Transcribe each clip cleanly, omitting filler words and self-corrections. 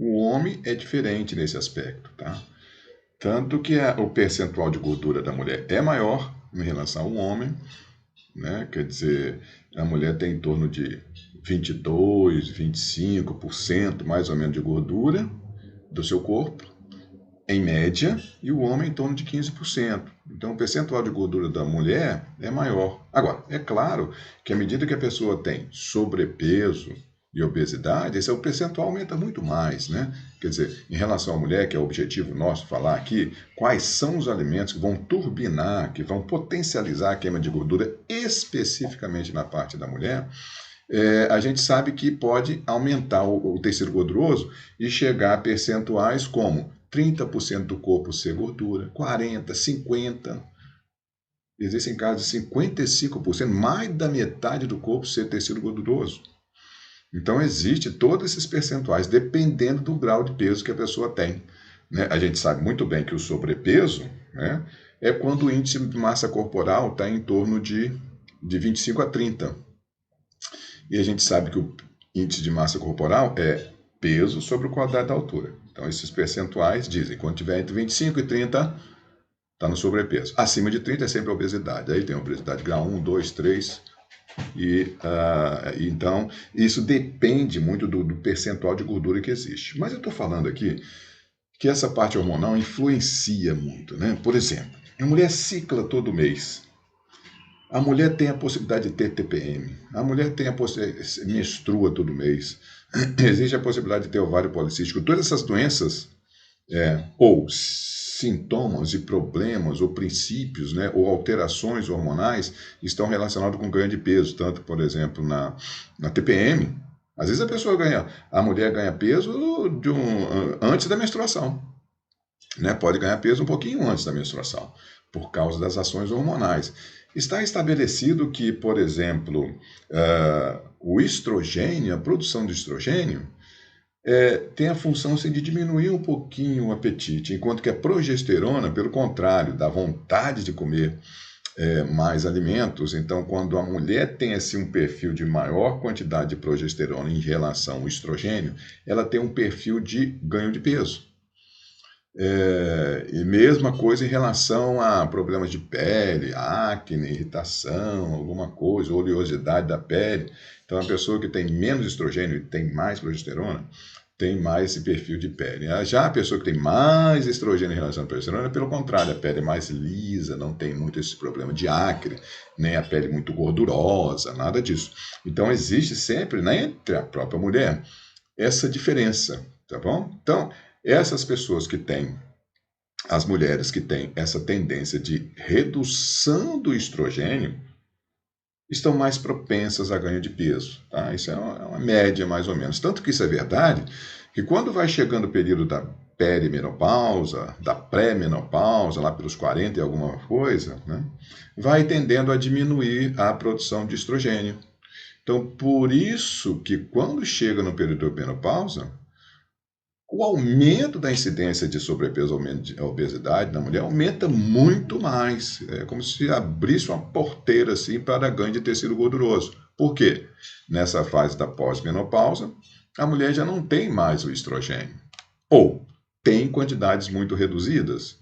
O homem é diferente nesse aspecto, tá? Tanto que o percentual de gordura da mulher é maior em relação ao homem, né? Quer dizer, a mulher tem em torno de 22, 25% mais ou menos de gordura do seu corpo, em média, e o homem em torno de 15%. Então, o percentual de gordura da mulher é maior. Agora, é claro que à medida que a pessoa tem sobrepeso e obesidade, esse percentual aumenta muito mais, né? Quer dizer, em relação à mulher, que é o objetivo nosso falar aqui, quais são os alimentos que vão turbinar, que vão potencializar a queima de gordura, especificamente na parte da mulher, a gente sabe que pode aumentar o tecido gorduroso e chegar a percentuais como 30% do corpo ser gordura, 40%, 50%. Existem casos de 55%, mais da metade do corpo ser tecido gorduroso. Então, existe todos esses percentuais, dependendo do grau de peso que a pessoa tem. Né? A gente sabe muito bem que o sobrepeso, né, é quando o índice de massa corporal está em torno de 25 a 30. E a gente sabe que o índice de massa corporal é peso sobre o quadrado da altura. Então, esses percentuais dizem que quando tiver entre 25 e 30, está no sobrepeso. Acima de 30 é sempre obesidade. Aí tem obesidade grau 1, 2, 3. Então, isso depende muito do percentual de gordura que existe. Mas eu estou falando aqui que essa parte hormonal influencia muito. Né? Por exemplo, a mulher cicla todo mês. A mulher tem a possibilidade de ter TPM. A mulher tem a menstrua todo mês. Existe a possibilidade de ter ovário policístico. Todas essas doenças, ou sintomas e problemas, ou princípios, né, ou alterações hormonais, estão relacionados com ganho de peso. Tanto, por exemplo, na TPM, às vezes a mulher ganha peso antes da menstruação. Né? Pode ganhar peso um pouquinho antes da menstruação, por causa das ações hormonais. Está estabelecido que, por exemplo, o estrogênio, a produção de estrogênio, tem a função assim, de diminuir um pouquinho o apetite, enquanto que a progesterona, pelo contrário, dá vontade de comer mais alimentos. Então, quando a mulher tem assim, um perfil de maior quantidade de progesterona em relação ao estrogênio, ela tem um perfil de ganho de peso. E mesma coisa em relação a problemas de pele, acne, irritação, alguma coisa, oleosidade da pele. Então, a pessoa que tem menos estrogênio e tem mais progesterona, tem mais esse perfil de pele. Já a pessoa que tem mais estrogênio em relação à progesterona, pelo contrário, a pele é mais lisa, não tem muito esse problema de acne, nem a pele muito gordurosa, nada disso. Então, existe sempre, né, entre a própria mulher, essa diferença, tá bom? Então, essas pessoas que têm, as mulheres que têm essa tendência de redução do estrogênio, estão mais propensas a ganho de peso. Tá? Isso é uma média, mais ou menos. Tanto que isso é verdade, que quando vai chegando o período da perimenopausa, da pré-menopausa, lá pelos 40 e alguma coisa, né, vai tendendo a diminuir a produção de estrogênio. Então, por isso que quando chega no período da menopausa, o aumento da incidência de sobrepeso ou de obesidade na mulher aumenta muito mais. É como se abrisse uma porteira assim para ganho de tecido gorduroso. Por quê? Nessa fase da pós-menopausa, a mulher já não tem mais o estrogênio. Ou tem quantidades muito reduzidas.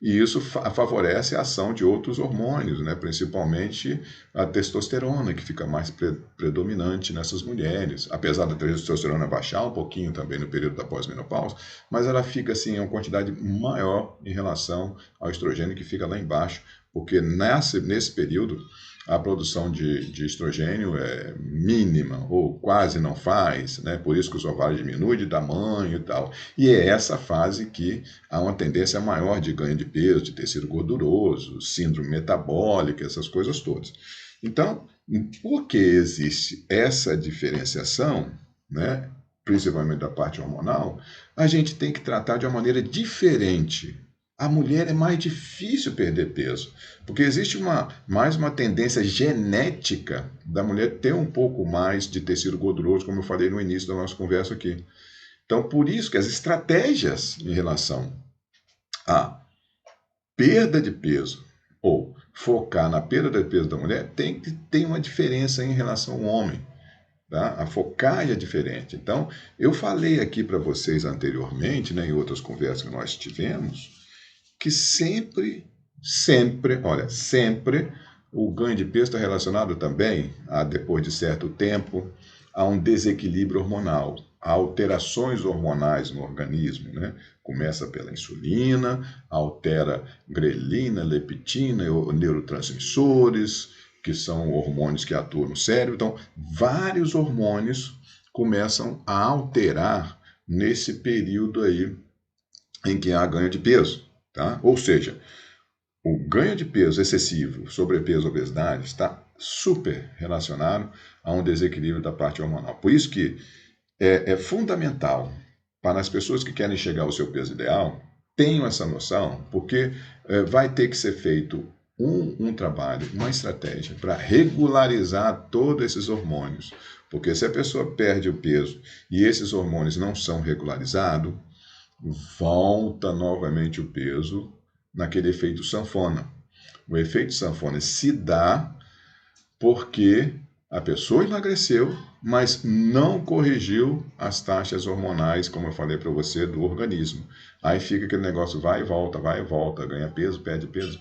E isso favorece a ação de outros hormônios, né? Principalmente a testosterona, que fica mais predominante nessas mulheres. Apesar da testosterona baixar um pouquinho também no período da pós-menopausa, mas ela fica assim, em uma quantidade maior em relação ao estrogênio, que fica lá embaixo, porque nesse período a produção de estrogênio é mínima ou quase não faz, né? Por isso que os ovários diminuem de tamanho e tal. E é essa fase que há uma tendência maior de ganho de peso, de tecido gorduroso, síndrome metabólica, essas coisas todas. Então, porque existe essa diferenciação, né, principalmente da parte hormonal, a gente tem que tratar de uma maneira diferente. A mulher é mais difícil perder peso, porque existe mais uma tendência genética da mulher ter um pouco mais de tecido gorduroso, como eu falei no início da nossa conversa aqui. Então, por isso que as estratégias em relação à perda de peso ou focar na perda de peso da mulher tem uma diferença em relação ao homem. Tá? A focagem é diferente. Então, eu falei aqui para vocês anteriormente, né, em outras conversas que nós tivemos, que olha, sempre o ganho de peso está relacionado também a, depois de certo tempo, a um desequilíbrio hormonal, a alterações hormonais no organismo, né? Começa pela insulina, altera grelina, leptina, neurotransmissores, que são hormônios que atuam no cérebro. Então, vários hormônios começam a alterar nesse período aí em que há ganho de peso, tá? Ou seja, o ganho de peso excessivo, sobrepeso, obesidade, está super relacionado a um desequilíbrio da parte hormonal. Por isso que é fundamental para as pessoas que querem chegar ao seu peso ideal, tenham essa noção, porque vai ter que ser feito um trabalho, uma estratégia para regularizar todos esses hormônios. Porque se a pessoa perde o peso e esses hormônios não são regularizados, volta novamente o peso naquele efeito sanfona. O efeito sanfona se dá porque a pessoa emagreceu, mas não corrigiu as taxas hormonais, como eu falei para você, do organismo. Aí fica aquele negócio vai e volta, ganha peso, perde peso,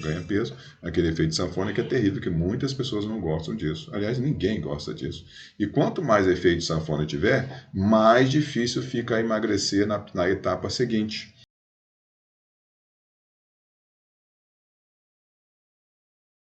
ganha peso. Aquele efeito sanfona que é terrível, que muitas pessoas não gostam disso. Aliás, ninguém gosta disso. E quanto mais efeito sanfona tiver, mais difícil fica emagrecer na etapa seguinte.